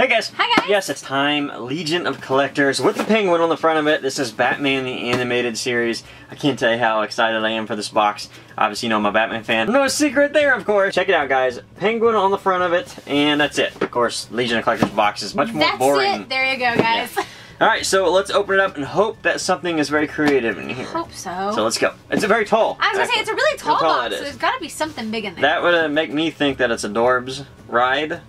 Hey guys! Hi guys! Yes, it's time. Legion of Collectors with the penguin on the front of it. This is Batman the Animated Series. I can't tell you how excited I am for this box. Obviously, you know I'm a Batman fan. No secret there, of course. Check it out, guys. Penguin on the front of it, and that's it. Of course, Legion of Collectors box is much more boring. That's it. There you go, guys. Yeah. Alright, so let's open it up and hope that something is very creative in here. Hope so. So let's go. It's a very tall. I was going to say, it's a really tall box, so there's got to be something big in there. That would make me think that it's a Dorbs ride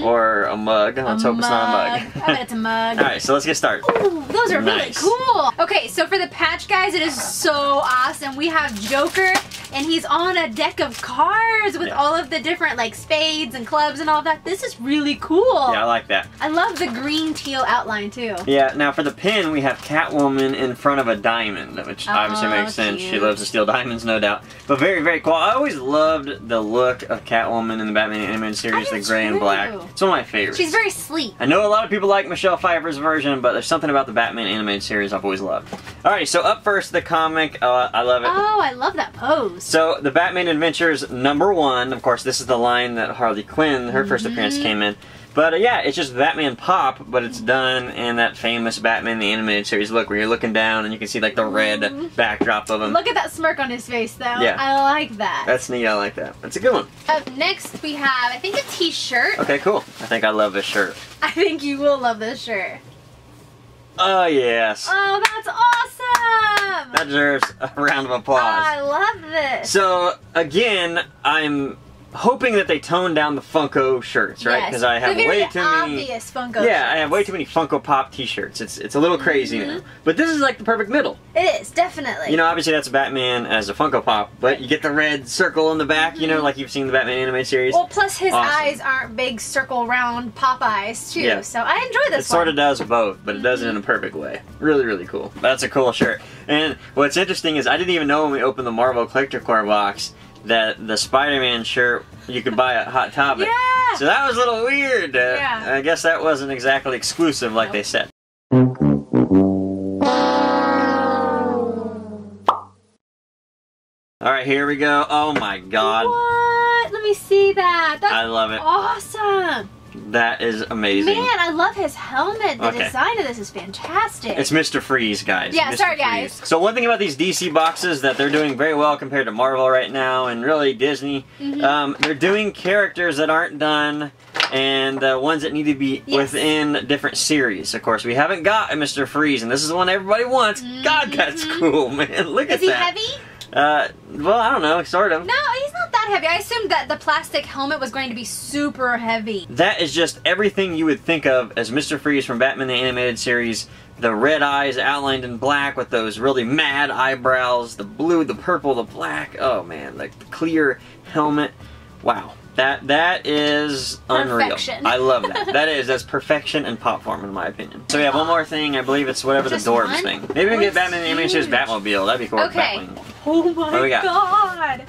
or a mug. Let's hope it's not a mug. I bet it's a mug. Alright, so let's get started. Ooh, those are Nice. really cool. Okay, so for the patch, guys, it is so awesome. We have Joker, and he's on a deck of cards with all of the different, like, spades and clubs and all that. This is really cool. Yeah, I like that. I love the green teal outline, too. Yeah, now for the pin, we have Catwoman in front of a diamond, which obviously makes sense. Cute. She loves to steal diamonds, no doubt. But very, very cool. I always loved the look of Catwoman in the Batman Animated Series, the gray and black. It's one of my favorites. She's very sleek. I know a lot of people like Michelle Pfeiffer's version, but there's something about the Batman Animated Series I've always loved. Alright, so up first, the comic. I love it. Oh, I love that pose. So, the Batman Adventures #1, of course, this is the line that Harley Quinn, her first appearance, came in. But yeah, it's just Batman Pop, but it's done in that famous Batman the Animated Series look where you're looking down and you can see like the red backdrop of him. Look at that smirk on his face, though. Yeah. I like that. That's neat, I like that. That's a good one. Up next, we have, I think, a t-shirt. Okay, cool. I think I love this shirt. I think you will love this shirt. Oh, yes. Oh, that's awesome! That deserves a round of applause. I love this. So, again, I'm hoping that they tone down the Funko shirts, right? Because I have way too many. Obvious Funko. Yeah, I have way too many Funko Pop T-shirts. It's a little crazy now, but this is like the perfect middle. It is, definitely. You know, obviously that's Batman as a Funko Pop, but you get the red circle in the back. You know, like you've seen the Batman Animated Series. Well, plus his eyes aren't big circle round pop eyes too. Yeah. So I enjoy this one. It sort of does both, but it does it in a perfect way. Really, really cool. That's a cool shirt. And what's interesting is I didn't even know when we opened the Marvel Collector Core box that the Spider-Man shirt you could buy at Hot Topic. Yeah! So that was a little weird. Yeah. I guess that wasn't exactly exclusive like they said. Alright, here we go. Oh my god. What? Let me see that. That's I love it. Awesome. That is amazing. Man, I love his helmet. The design of this is fantastic. It's Mr. Freeze, guys. Yeah, Mr. sorry, Freeze. guys. So one thing about these DC boxes that they're doing very well compared to Marvel right now, and really Disney, they're doing characters that aren't done, and ones that need to be within different series. Of course, we haven't got a Mr. Freeze, and this is the one everybody wants. God, that's cool, man. Look at that. Is he heavy? Well, I don't know, sort of. No, he's not that heavy. I assumed that the plastic helmet was going to be super heavy. That is just everything you would think of as Mr. Freeze from Batman the Animated Series. The red eyes outlined in black with those really mad eyebrows, the blue, the purple, the black. Oh man, like the clear helmet. Wow. That is unreal. Perfection. I love that. That's perfection in pop form, in my opinion. So we have one more thing. I believe it's whatever Just the Dorbs one? thing. Maybe we can get Batman the Animated Series Batmobile. That'd be cool. Okay. Batwing. Oh my god.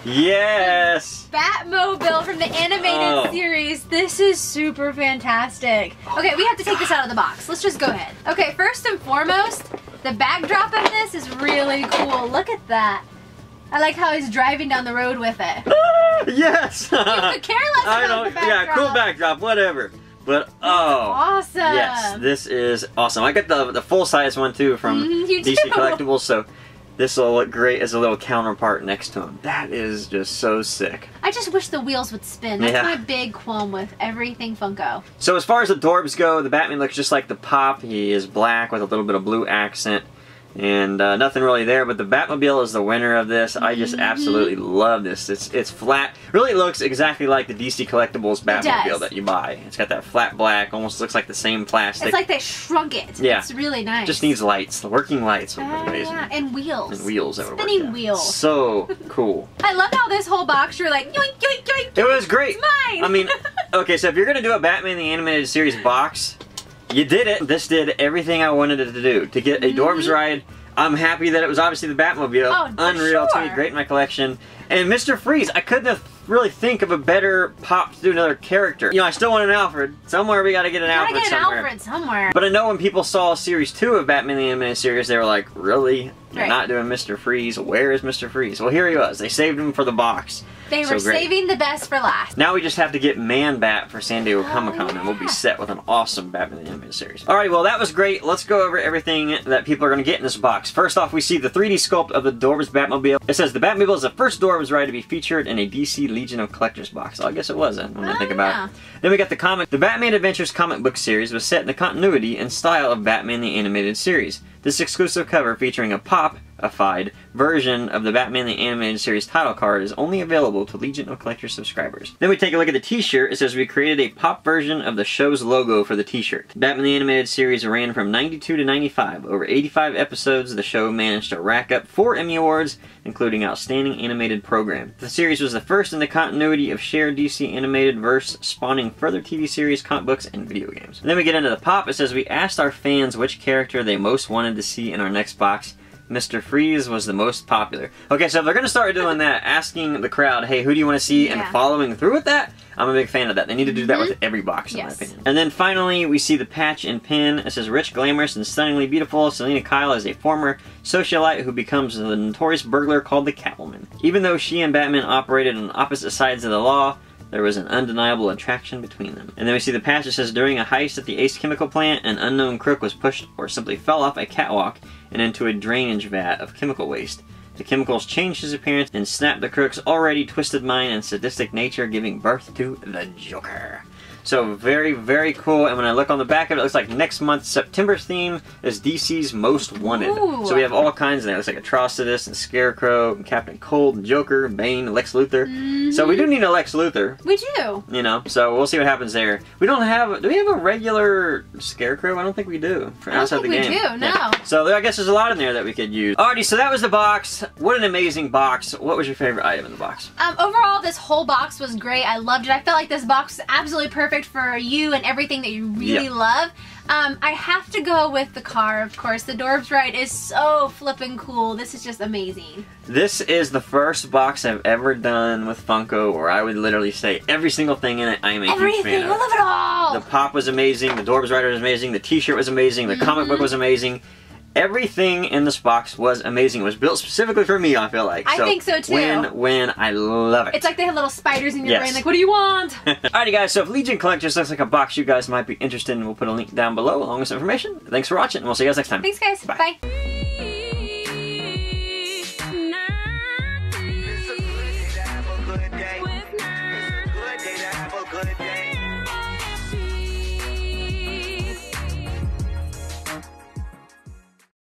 Yes! Batmobile from the animated series. This is super fantastic. Okay, we have to take this out of the box. Let's just go ahead. Okay, first and foremost, the backdrop of this is really cool. Look at that. I like how he's driving down the road with it. Yes! You could care less about the backdrop. Yeah, cool backdrop, whatever. But awesome. Yes, this is awesome. I got the full size one too from DC Collectibles, so this will look great as a little counterpart next to him. That is just so sick. I just wish the wheels would spin. That's my big qualm with everything Funko. So as far as the Dorbs go, the Batman looks just like the Pop. He is black with a little bit of blue accent. And nothing really there, but the Batmobile is the winner of this. I just absolutely love this. It's flat. Really looks exactly like the DC Collectibles Batmobile that you buy. It's got that flat black, almost looks like the same plastic. It's like they shrunk it. Yeah. It's really nice. Just needs lights. The working lights would be amazing. Yeah, and wheels. And wheels that would work. Spinning wheels. So cool. I love how this whole box you're like, yoink, yoink, yoink. It was great. It's mine. I mean, okay, so if you're going to do a Batman the Animated Series box, you did it. This did everything I wanted it to do. To get a Dorbs ride, I'm happy that it was obviously the Batmobile. Oh, unreal to me, great in my collection. And Mr. Freeze, I couldn't really think of a better Pop to do another character. You know, I still want an Alfred. Somewhere we gotta get an Alfred somewhere. But I know when people saw Series 2 of Batman the Animated Series, they were like, really? You're not doing Mr. Freeze? Where is Mr. Freeze? Well, here he was. They saved him for the box. They were saving the best for last. Now we just have to get Man-Bat for San Diego Comic-Con, and we'll be set with an awesome Batman the Animated Series. Alright, well that was great. Let's go over everything that people are going to get in this box. First off, we see the 3D sculpt of the Dorbs Batmobile. It says the Batmobile is the first Dorbs ride to be featured in a DC Legion of Collectors box. So I guess it wasn't, when I think about it. Then we got the comic. The Batman Adventures comic book series was set in the continuity and style of Batman the Animated Series. This exclusive cover featuring a pop-ified version of the Batman the Animated Series title card is only available to Legion of Collectors subscribers. Then we take a look at the t-shirt. It says we created a pop version of the show's logo for the t-shirt. Batman the Animated Series ran from 92 to 95. Over 85 episodes, the show managed to rack up 4 Emmy Awards, including Outstanding Animated Program. The series was the first in the continuity of shared DC animated verse, spawning further TV series, comic books, and video games. And then we get into the pop. It says we asked our fans which character they most wanted to see in our next box. Mr. Freeze was the most popular. Okay, so if they're going to start doing that, asking the crowd, hey, who do you want to see, and following through with that, I'm a big fan of that. They need to do that with every box, in my opinion. And then finally, we see the patch and pin. It says, rich, glamorous, and stunningly beautiful, Selena Kyle is a former socialite who becomes the notorious burglar called the Catwoman. Even though she and Batman operated on opposite sides of the law, there was an undeniable attraction between them. And then we see the patch that says, during a heist at the Ace Chemical Plant, an unknown crook was pushed or simply fell off a catwalk and into a drainage vat of chemical waste. The chemicals changed his appearance and snapped the crook's already twisted mind and sadistic nature, giving birth to the Joker. So very, very cool. And when I look on the back of it, it looks like next month's September's theme is DC's Most Wanted. Ooh. So we have all kinds of that. It looks like Atrocitus and Scarecrow and Captain Cold and Joker, Bane, Lex Luthor. So we do need a Lex Luthor. We do. You know, so we'll see what happens there. We don't have, do we have a regular Scarecrow? I don't think we do. For outside the game. I don't think we do, no. Yeah. So I guess there's a lot in there that we could use. Alrighty, so that was the box. What an amazing box. What was your favorite item in the box? Overall, this whole box was great. I loved it. I felt like this box was absolutely perfect for you and everything that you really love. I have to go with the car, of course. The Dorbs ride is so flippin' cool. This is just amazing. This is the first box I've ever done with Funko where I would literally say every single thing in it I am a huge fan of. I love it all! The pop was amazing, the Dorbs rider was amazing, the t-shirt was amazing, the comic book was amazing. Everything in this box was amazing. It was built specifically for me, I feel like. I think so too. Win, I love it. It's like they have little spiders in your brain, like, what do you want? Alrighty guys, so if Legion Collectors looks like a box you guys might be interested in, we'll put a link down below along with some information. Thanks for watching, and we'll see you guys next time. Thanks guys. Bye.